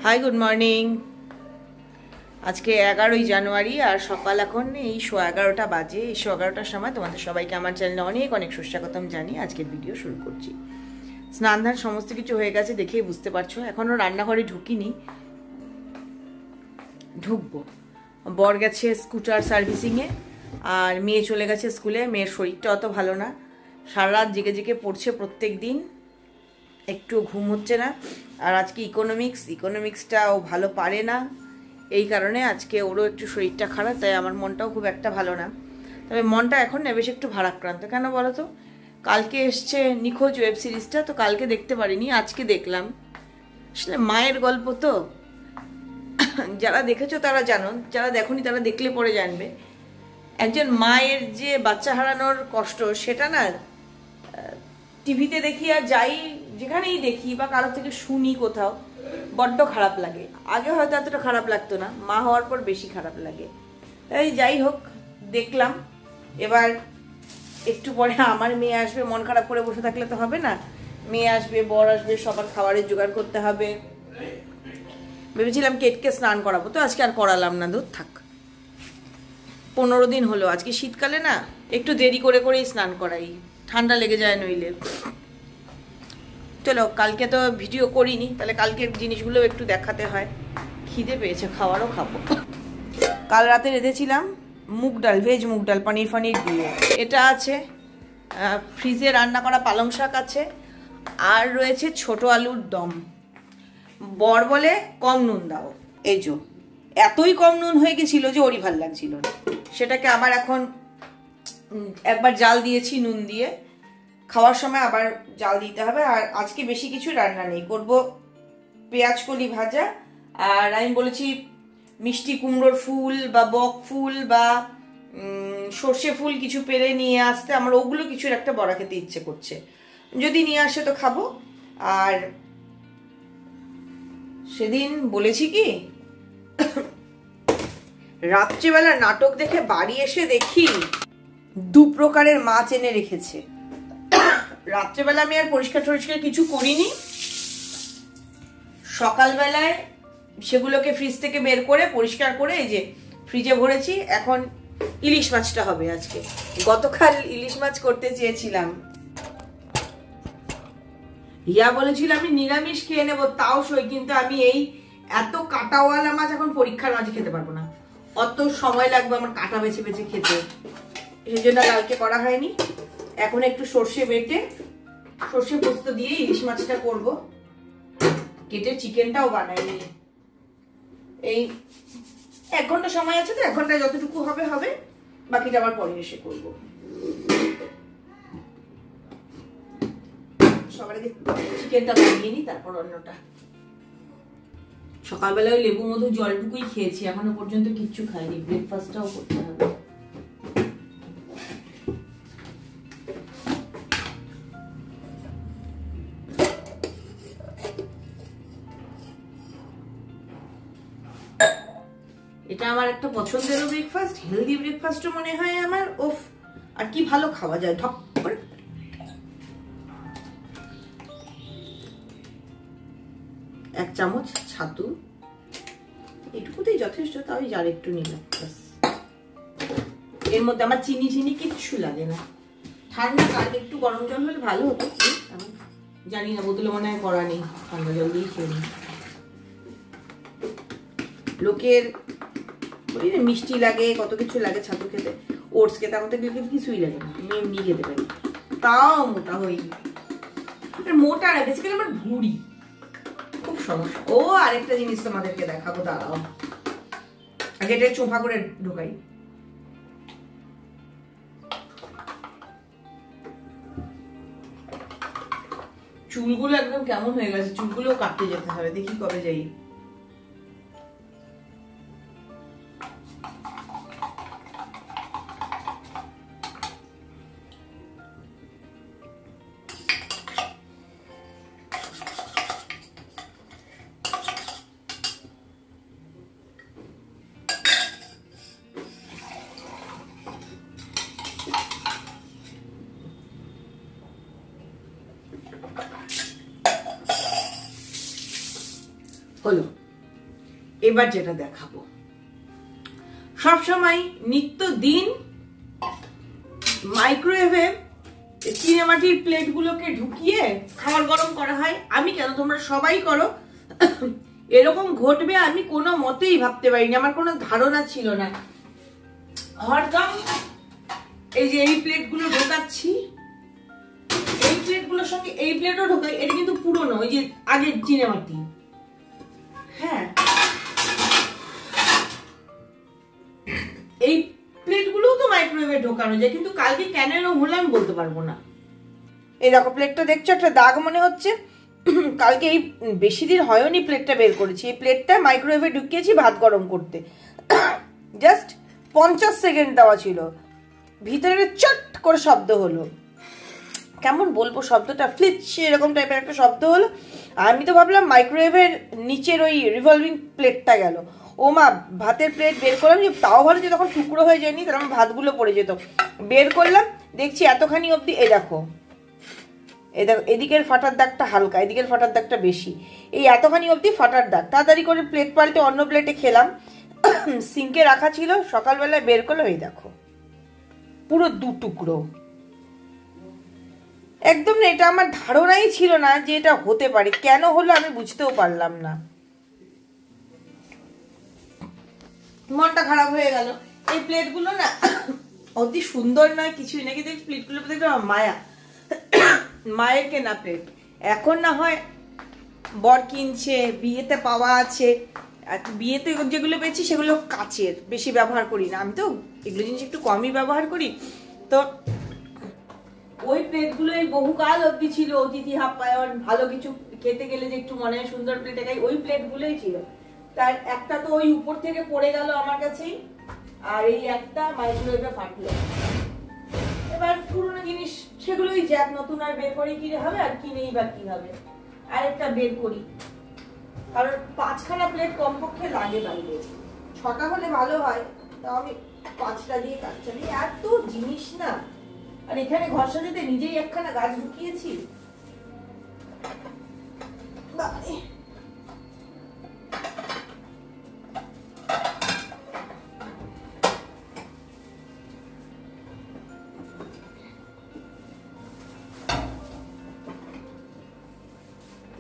Hi good morning. আজকে 11ই জানুয়ারি আর সকাল এখন এই 11:15 বাজে। এই 11:15টার সময় তোমাদের সবাইকে আমার চ্যানেলে অনেক অনেক সুস্বাগতম জানিয়ে আজকের ভিডিও শুরু করছি। স্নান ধান সমস্ত কিছু হয়ে গেছে, দেখেই বুঝতে পারছো। এখনও রান্নাঘরে ঢুকিনি, ঢুকবো। বর গেছে স্কুটার সার্ভিসিংয়ে আর মেয়ে চলে গেছে স্কুলে। মেয়ের শরীরটা অত ভালো না, সারা রাত জেগে জেগে পড়ছে প্রত্যেক দিন, একটু ঘুম হচ্ছে না। আর আজকে ইকোনমিক্সটা ও ভালো পারে না, এই কারণে আজকে ওরও একটু শরীরটা খারাপ, তাই আমার মনটাও খুব একটা ভালো না। তবে মনটা এখন না বেশ একটু ভারাক্রান্ত। কেন বলো তো? কালকে এসছে নিখোঁজ ওয়েব সিরিজটা, তো কালকে দেখতে পারিনি, আজকে দেখলাম। আসলে মায়ের গল্প তো, যারা দেখেছো তারা জানো, যারা দেখোনি তারা দেখলে পরে জানবে। একজন মায়ের যে বাচ্চা হারানোর কষ্ট, সেটা না টিভিতে দেখি আর যাই যেখানেই দেখি বা কারোর থেকে শুনি কোথাও, বড্ড খারাপ লাগে। আগে হয়তো এতটা খারাপ লাগতো না, মা হওয়ার পর বেশি খারাপ লাগে। তাই যাই হোক, দেখলাম। এবার একটু পরে আমার মেয়ে আসবে, মন খারাপ করে বসে থাকলে তো হবে না। মেয়ে আসবে, বর আসবে, সবার খাবারের জোগাড় করতে হবে। ভেবেছিলাম কেটকে স্নান করাবো, তো আজকে আর করালাম না, দুধ থাক। 15 দিন হলো, আজকে শীতকালে না একটু দেরি করে করেই স্নান করাই, ঠান্ডা লেগে যায় নইলে। চলো, কালকে তো ভিডিও করিনি, তাহলে কালকের জিনিসগুলো একটু দেখাতে হয়। খিদে পেয়েছে, খাওয়ারও খাবো। কাল রাতে রেঁধেছিলাম মুগ ডাল, ভেজ মুগ ডাল, পনির ফনির দিয়ে। এটা আছে, ফ্রিজে রান্না করা পালং শাক আছে, আর রয়েছে ছোট আলুর দম। বর বলে কম নুন দাও, এই যে এতই কম নুন হয়ে গেছিল যে ওরই ভাল লাগছিল না। সেটাকে আবার এখন একবার জাল দিয়েছি নুন দিয়ে, খাওয়ার সময় আবার জাল দিতে হবে। আর আজকে বেশি কিছু রান্না নেই, করব পেঁয়াজ কলি ভাজা। আর আমি বলেছি মিষ্টি কুমড়োর ফুল বা বক ফুল বা সর্ষে ফুল কিছু পেরে নিয়ে আসতে, আমার ওগুলো কিছুর একটা বড়া খেতে ইচ্ছে করছে। যদি নিয়ে আসে তো খাবো। আর সেদিন বলেছি কি, রাত্রিবেলা নাটক দেখে বাড়ি এসে দেখি 2 প্রকারের মাছ এনে রেখেছে। রাত্রেবেলা আমি আর পরিষ্কার কিছু করিনি, সকালবেলায় সেগুলোকে ফ্রিজ থেকে বের করে পরিষ্কার করে এই যে ফ্রিজে ভরেছি। এখন ইলিশ মাছটা হবে আজকে। গতকাল ইলিশ মাছ করতে চেয়েছিলাম, ইয়া বলেছিল আমি নিরামিষ খেয়ে নেবো, তাও সই, কিন্তু আমি এই এত কাটাওয়ালা মাছ এখন পরীক্ষার মাঝে খেতে পারবো না, অত সময় লাগবে আমার কাটা বেছে বেছে খেতে। সেই জন্য কালকে করা হয়নি। এখন একটু সর্ষে বেটে সর্ষে পোস্ত দিয়ে ইলিশ মাছটা করব। কেটে চিকেনটাও বানাইনি। এই 1 ঘন্টা সময় আছে, তো 1 ঘন্টায় যতটুকু হবে হবে, বাকিটা আবার পরে এসে করব। সবার আগে চিকেনটা বানিয়ে নিই, তারপর অন্যটা। সকালবেলা ওই লেবু মধু জলটুকুই খেয়েছি, এখনো পর্যন্ত কিচ্ছু খাইনি। ব্রেকফাস্টটাও করতে হবে। এটা আমার একটা পছন্দেরও ব্রেকফাস্ট, হেলদি ব্রেকফাস্টও মনে হয় আমার। ওফ, আর কি ভালো খাওয়া যায় ঢক করে। 1 চামচ ছাতু, এটুকুতেই যথেষ্ট, তাই আর একটু নিলাম। এর মধ্যে আমার চিনি চিনি কিচ্ছু লাগে না। ঠান্ডা কাল একটু গরম জল হলে ভালো হতো, জানি না, বোতলে মনে হয় করা নেই, ঠান্ডা জল দিয়ে খেয়ে নিই। লোকের মিষ্টি লাগে, কত কিছু লাগে ছাতু খেতে, ওটস খেতে, আমাদের কিছুই লাগে না, আমি এমনি খেতে পারি, তাও মোটা হই। মোটা না, বেসিক্যালি আমার ভুঁড়ি খুব সমস্যা। ও আরেকটা জিনিস তোমাদেরকে দেখাবো, দাঁড়াও, আগে এটা চোখা করে ঢোকাই। চুলগুলো একদম কেমন হয়ে গেছে, চুলগুলো কাটতে যেতে হবে, দেখি কবে যাই। হলো, এবার যেটা দেখাবো, সবসময় নিত্যদিন মাইক্রোওয়েভে চিনেমাটির প্লেটগুলোকে ঢুকিয়ে খাবার গরম করা হয়। আমি কেন, তোমরা সবাই করো, এরকম ঘটবে আমি কোনো মতেই ভাবতে পারিনি, আমার কোনো ধারণা ছিল না। হরদম এই যে এই প্লেটগুলো ঢোকাচ্ছি, এই প্লেটগুলোর সঙ্গে এই প্লেটও ঢোকাই, এটা কিন্তু পুরনো, ওই যে আগের চিনেমাটি। হ্যাঁ, এই প্লেটগুলোও তো মাইক্রোওয়েভে ঢোকানো যায়, কিন্তু কালকে কেন হলো আমি বলতে পারবো না। এই দেখো প্লেটটা দেখছো, একটা দাগ মনে হচ্ছে। কালকে এই বেশি দিন হয়নি প্লেটটা বের করেছি। এই প্লেটটা মাইক্রোওয়েভে ঢুকিয়েছি ভাত গরম করতে, জাস্ট 50 সেকেন্ড দেওয়া ছিল, ভিতরে চট করে শব্দ হলো। কেমন বলবো শব্দটা, ফ্লিচ এরকম টাইপের একটা শব্দ হলো। আমি তো ভাবলাম মাইক্রোওয়েভের নিচের ওই রিভলভিং প্লেটটা গেল। ও মা, ভাতের প্লেট বের করলাম, যে তাও ভালো যে তখন টুকরো হয়ে যায়নি, তার আমার ভাতগুলো পড়ে যেত। বের করলাম, দেখছি এতখানি অবধি, এই দেখো এদিকের ফাটার দাগটা হালকা, এদিকের ফাটার দাগটা বেশি, এই এতখানি অবধি ফাটার দাগ। তাড়াতাড়ি করে প্লেট পাল্টে অন্য প্লেটে খেলাম, সিঙ্কে রাখা ছিল, সকালবেলায় বের করলাম, এই দেখো পুরো 2 টুকরো। একদম না, এটা আমার ধারণাই ছিল না যে এটা হতে পারে। কেন হলো আমি বুঝতেও পারলাম না, মনটা খারাপ হয়ে গেল। এই প্লেটগুলো না অতি সুন্দর নয় কিছুই না, কিন্তু এই প্লেটগুলো মায়া, মায়ের কেনা প্লেট। এখন না হয় বর কিনছে, বিয়েতে পাওয়া আছে, বিয়েতে যেগুলো পেয়েছি সেগুলো কাচের, বেশি ব্যবহার করি না। আমি তো এগুলো জিনিস একটু কমই ব্যবহার করি। তো ওই প্লেটগুলো এই বহুকাল অব্দি ছিল, অতিথি আপ্যায়ন ভালো কিছু খেতে গেলে যে একটু মনে হয় সুন্দর প্লেটে খাই, ওই প্লেটগুলোই ছিল। তার একটা তো ওই উপর থেকে পড়ে গেল আমার কাছেই, আর এই একটা মাইক্রোওয়েভে ফাটলো। এবার পুরোনো জিনিস সেগুলোই যাক, নতুন আর বের করে কি হবে, আর কিনেই বা কি হবে। আরেকটা বের করি, কারণ 5খানা প্লেট কমপক্ষে লাগে বাইরে, 6টা হলে ভালো হয়। তাও আমি 5টা দিয়ে কাজ চালি, এত জিনিস না। আর এখানে ঘর সাজাতে নিজেই একখানা গাছ ঢুকিয়েছি।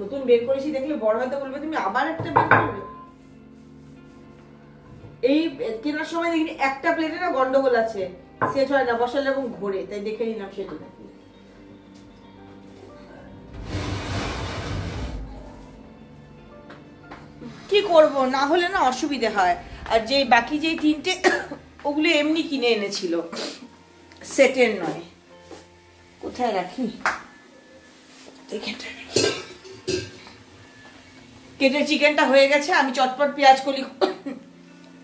নতুন বের করেছি দেখলে বড় হয়তো বলবে তুমি আবার একটা বের করবে। এই কেনার সময় দেখিনি একটা প্লেটে না গন্ডগোল আছে, সেট হয় না, বসালে এরকম ঘোরে, তাই দেখে নিলাম সেটা। কি করব, না হলে না অসুবিধা হয়। আর যে বাকি যে 3টে ওগুলো এমনি কিনে এনেছিল, সেটের নয়। কোথায় রাখি, কেটে চিকেনটা হয়ে গেছে, আমি চটপট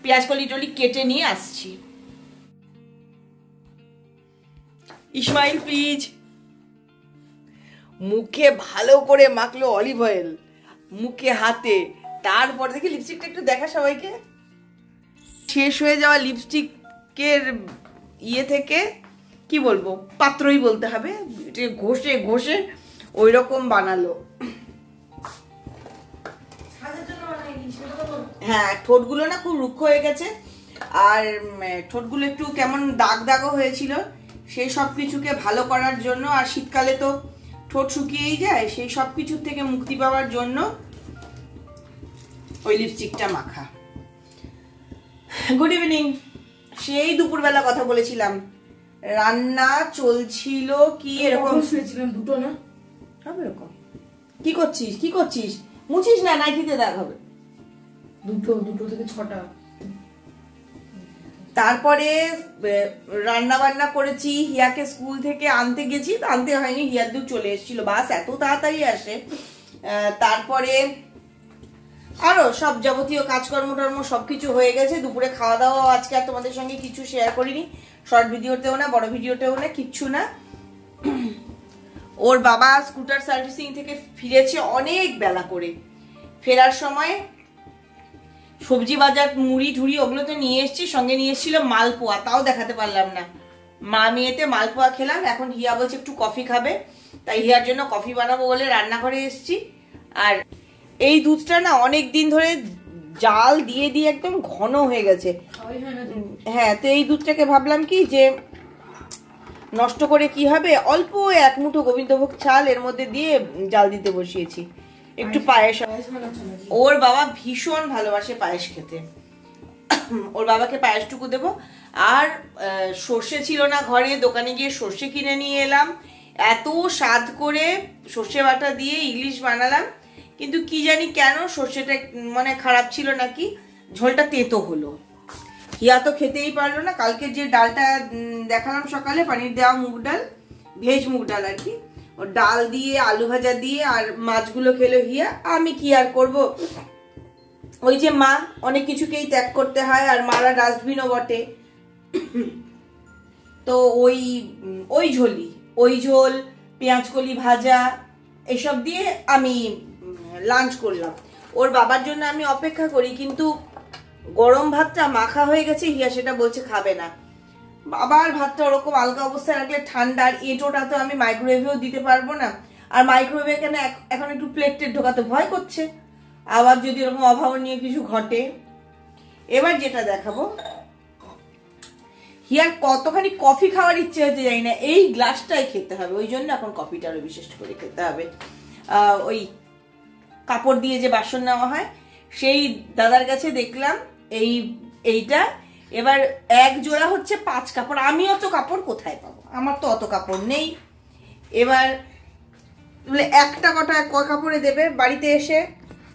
পেঁয়াজ কলি টলি কেটে নিয়ে আসছি। ইসমাইল প্লিজ। মুখে ভালো করে মাখলো অলিভ অয়েল, মুখে হাতে, তারপর দেখি লিপস্টিকটা একটু দেখা সবাইকে। শেষ হয়ে যাওয়া লিপস্টিকের ইয়ে থেকে কি বলবো, পাত্রই বলতে হবে, ঘষে ঘষে ওই রকম বানালো। হ্যাঁ, ঠোঁটগুলো না খুব রুক্ষ হয়ে গেছে, আর ঠোঁটগুলো একটু কেমন দাগ দাগও হয়েছিল। সেই সব কিছুকে ভালো করার জন্য, আর শীতকালে তো ঠোঁট শুকিয়েই যায়, সেই সব কিছুর থেকে মুক্তি পাওয়ার জন্য ওই লিপস্টিকটা মাখা। Good evening. সেই দুপুরবেলা কথা বলেছিলাম, রান্না চলছিল কি এরকম, শুয়েছিলাম 2টো না হবে এরকম। কি করছিস মুছিস না, নাইটিতে দাগ হবে। 2 থেকে 6টা। তারপরে রান্না বান্না করেছি, হিয়াকে স্কুল থেকে আনতে গেছি, আনতে হয়নি, হিয়ার দুধ চলে এসেছিল, বাস এত তাড়াতাড়ি আসে। তারপরে আরো সব যাবতীয় কাজকর্ম টর্ম সবকিছু হয়ে গেছে। দুপুরে খাওয়া দাওয়া আজকে আর তোমাদের সঙ্গে কিছু শেয়ার করিনি, শর্ট ভিডিওতেও না, বড় ভিডিওতেও না, কিচ্ছু না। ওর বাবা স্কুটার সার্ভিসিং থেকে ফিরেছে অনেক বেলা করে, ফেরার সময় সবজি বাজার মুড়ি ঠুড়ি ওগুলো তো নিয়ে এসছি, সঙ্গে নিয়ে এসেছিল মালপোয়া, তাও দেখাতে পারলাম না। মা মেয়েতে মালপোয়া খেলাম। এখন হিয়া বলছে একটু কফি খাবে, তাই হিয়ার জন্য কফি বানাবো বলে রান্নাঘরে এসছি। আর এই দুধটা না অনেক দিন ধরে জাল দিয়ে দিয়ে একদম ঘন হয়ে গেছে। হ্যাঁ, তো এই দুধটাকে ভাবলাম কি যে নষ্ট করে কি হবে, অল্প এক মুঠো গোবিন্দভোগ চাল এর মধ্যে দিয়ে জাল দিতে বসিয়েছি। একটু পায়েস, ওর বাবা ভীষণ ভালোবাসে পায়েস খেতে, ওর বাবাকে পায়েসটুকু দেবো। আর সর্ষে ছিল না ঘরে, দোকানে গিয়ে সর্ষে কিনে নিয়ে এলাম, এত স্বাদ করে সর্ষে বাটা দিয়ে ইলিশ বানালাম, কিন্তু কি জানি কেন সর্ষেটা মানে খারাপ ছিল নাকি, ঝোলটা তেতো হলো। হিয়া তো খেতেই পারলো না। কালকে যে ডালটা দেখালাম সকালে, পানির দেওয়া মুগ ডাল, ভেজ মুগ ডাল আর কি, ও ডাল দিয়ে আলু ভাজা দিয়ে আর মাছগুলো খেলো হিয়া। আমি কি আর করব, ওই যে মা অনেক কিছুকেই ত্যাগ করতে হয়, আর মারা ডাস্টবিনও বটে, তো ওই ঝোল পেঁয়াজ কলি ভাজা এসব দিয়ে আমি লাঞ্চ করলাম। ওর বাবার জন্য আমি অপেক্ষা করি, কিন্তু গরম ভাতটা মাখা হয়ে গেছে, হিয়া সেটা বলছে খাবে না। আবার ভাতটা ওরকম আলগা অবস্থায় রাখলে ঠান্ডা, আর এঁটোটা তো আমি মাইক্রোওয়েভেও দিতে পারবো না, আর মাইক্রোওয়েভে কেন এখন একটু প্লেট ঢোকাতে ভয় করছে, আবার যদি এরকম অভাবনীয় কিছু ঘটে। এবার যেটা দেখাবো, হিয়ার কতখানি কফি খাওয়ার ইচ্ছে হচ্ছে জানি না, এই গ্লাসটাই খেতে হবে, ওই জন্য এখন কফিটা আরো বিশেষ করে খেতে হবে। ওই কাপড় দিয়ে যে বাসন নেওয়া হয়, সেই দাদার কাছে দেখলাম এইটা, এবার এক জোড়া হচ্ছে 5 কাপড়। আমি অত কাপড় কোথায় পাবো, আমার তো অত কাপড় নেই। এবার বলে একটা কটা কয় কাপড়ে দেবে, বাড়িতে এসে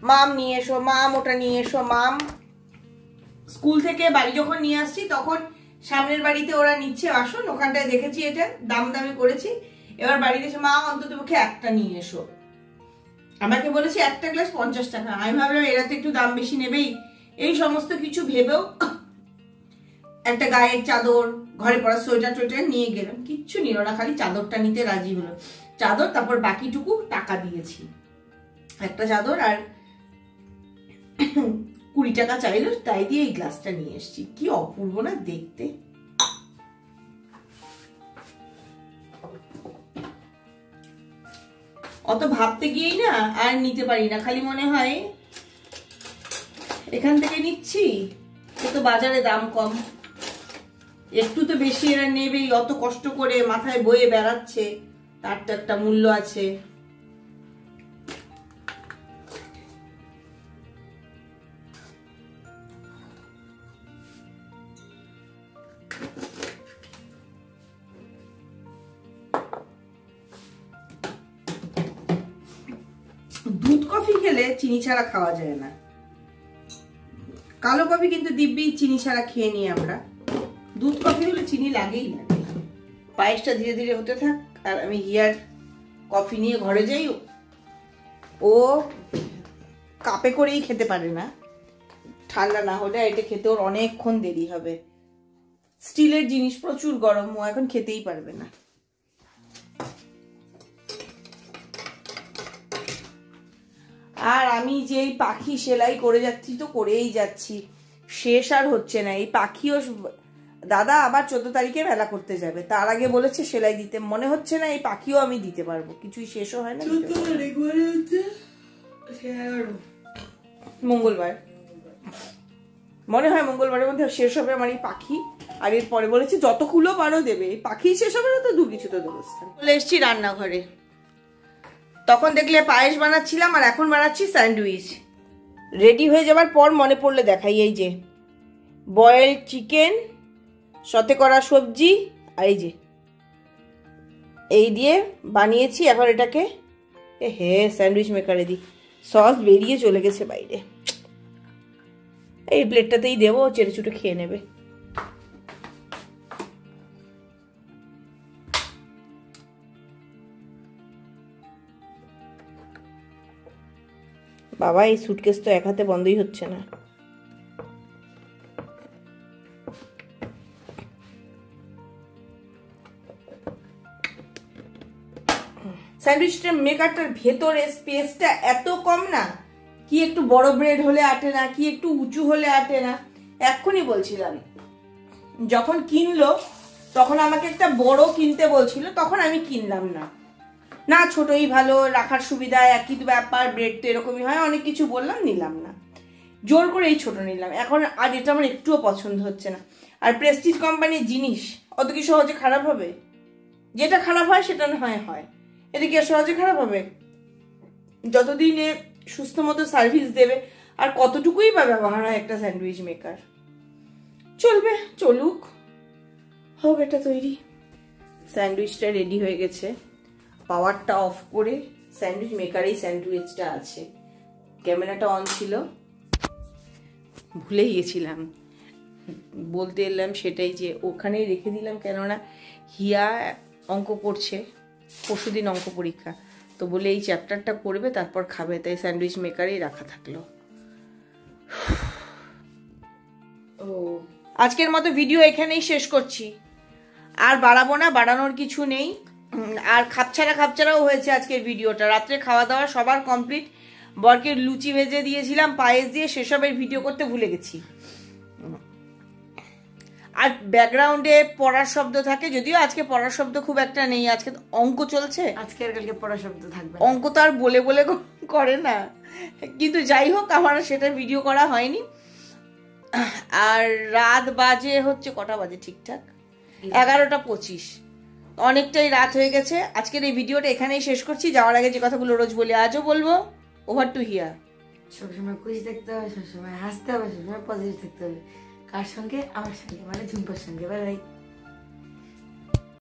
মাম নিয়ে এসো, মাম ওটা নিয়ে এসো, মাম। স্কুল থেকে বাড়ি যখন নিয়ে আসছি তখন সামনের বাড়িতে ওরা নিচ্ছে বাসন, ওখানটায় দেখেছি এটা দাম দামি করেছি। এবার বাড়িতে এসে মা অন্তত পক্ষে একটা নিয়ে এসো, আমাকে বলেছে একটা গ্লাস 50 টাকা। আমি ভাবলাম এরা তো একটু দাম বেশি নেবেই, এই সমস্ত কিছু ভেবেও একটা গায়ের চাদর, ঘরে পড়া সোয়েটার টোয়েটার নিয়ে গেলাম, কিচ্ছু নিল না, খালি চাদরটা নিতে রাজি হলো। চাদর, তারপর বাকিটুকু টাকা দিয়েছি, একটা চাদর আর 20 টাকা চাইলো, তাই দিয়ে এই গ্লাসটা নিয়ে এসেছি। কি অপূর্ব না দেখতে। অত ভাবতে গিয়েই না আর নিতে পারি না, খালি মনে হয় এখান থেকে নিচ্ছি, তো বাজারে দাম কম, একটু তো বেশি এরা নেবেই, অত কষ্ট করে মাথায় বয়ে বেড়াচ্ছে, তার তো একটা মূল্য আছে। দুধ কফি খেলে চিনি ছাড়া খাওয়া যায় না, কালো কফি কিন্তু দিব্যি চিনি ছাড়া খেয়ে নিই আমরা, দুধ কফি হলে চিনি লাগেই লাগে। পায়েসটা ধীরে ধীরে হতে থাক, আর আমি হিয়ার কফি নিয়ে ঘরে যাই। ও কাপে করেই খেতে পারে না, ঠান্ডা না হলে এটা খেতে ওর অনেকক্ষণ দেরি হবে। স্টিলের জিনিস প্রচুর গরম, ও এখন খেতেই পারবে না। আর আমি যে পাখি সেলাই করে যাচ্ছি, তো করেই যাচ্ছি, শেষ আর হচ্ছে না। এই পাখিও দাদা আবার 14 তারিখে মেলা করতে যাবে, তার আগে বলেছে সেলাই দিতে, মনে হচ্ছে না এই পাখিও আমি দিতে পারবো, কিছুই শেষও হয় না। মঙ্গলবার মনে হয়, মঙ্গলবারের মধ্যে শেষ হবে আমার এই পাখি। আর এরপরে বলেছে যতগুলো পারো দেবে, এই পাখি শেষ হবে না তো দু কিছু তো দেবস্থান। চলে এসছি রান্নাঘরে, তখন দেখলে পায়েস বানাচ্ছিলাম, আর এখন বানাচ্ছি স্যান্ডউইচ। রেডি হয়ে যাবার পর মনে পড়লে দেখাই, এই যে বয়েলড চিকেন, সতে করা সবজি, আর এই দিয়ে বানিয়েছি। এখন এটাকে স্যান্ডউইচ মেকারে দিই, সস বেরিয়ে চলে গেছে বাইরে, এই প্লেটটাতেই দেবো, চেটে চুটে খেয়ে নেবে। বাবা এই সুটকেস তো এক হাতে বন্ধই হচ্ছে না। স্যান্ডউইচটার মেকারটার ভেতরে স্পেসটা এত কম না, কি একটু বড় ব্রেড হলে আটে না, কি একটু উঁচু হলে আটে না। এক্ষুনি বলছিলাম, যখন কিনলো তখন আমাকে একটা বড় কিনতে বলছিল, তখন আমি কিনলাম না, না ছোটই ভালো, রাখার সুবিধা, একই ব্যাপার, ব্রেড তো এরকমই হয়, অনেক কিছু বললাম, নিলাম না। জোর করে এই ছোট নিলাম। এখন আর এটা আমার একটুও পছন্দ হচ্ছে না। আর প্রেস্টিজ কোম্পানির জিনিস অত কি সহজে খারাপ হবে? যেটা খারাপ হয় সেটা না হয়, এটা কি আর সহজে খারাপ হবে? যতদিনে সুস্থ মতো সার্ভিস দেবে, আর কতটুকুই বা ব্যবহার হয় একটা স্যান্ডউইচ মেকার। চলবে, চলুক, হোক এটা তৈরি। স্যান্ডউইচটা রেডি হয়ে গেছে। পাওয়ারটা অফ করে স্যান্ডউইচ মেকারেই স্যান্ডউইচটা আছে। ক্যামেরাটা অন ছিল, ভুলেই গেছিলাম বলতে এলাম সেটাই, যে ওখানেই রেখে দিলাম, কেননা হিয়া অঙ্ক পড়ছে, পরশুদিন অঙ্ক পরীক্ষা, তো বলে এই চ্যাপ্টারটা করবে তারপর খাবে, তাই স্যান্ডউইচ মেকারেই রাখা থাকলো। ও আজকের মতো ভিডিও এখানেই শেষ করছি, আর বাড়াবো না, বাড়ানোর কিছু নেই। আর খাপছাড়াও হয়েছে আজকের ভিডিওটা। রাত্রে খাওয়া দাওয়া সবার কমপ্লিট, বরকে লুচি ভেজে দিয়েছিলাম পায়েস দিয়ে, সেসবের ভিডিও করতে ভুলে গেছি। আর ব্যাকগ্রাউন্ডে পড়ার শব্দ থাকে, যদিও আজকে পড়ার শব্দ খুব একটা নেই, আজকে অঙ্ক চলছে। আজকে আর কালকে পড়ার শব্দ থাকবে, অঙ্ক তো আর বলে বলে করে না, কিন্তু যাই হোক আমার সেটা ভিডিও করা হয়নি। আর রাত বাজে হচ্ছে, কটা বাজে ঠিকঠাক? 11:25। অনেকটাই রাত হয়ে গেছে। আজকের এই ভিডিওটা এখানেই শেষ করছি। যাওয়ার আগে যে কথাগুলো রোজ বলি আজও বলবো, ওভার টু হিয়া। সবসময় খুশি থাকতে হবে, সবসময় হাসতে হবে, সবসময় পজিটিভ থাকতে হবে। কার সঙ্গে? আমার সঙ্গে, মানে ঝুম্পার সঙ্গে। Bye bye.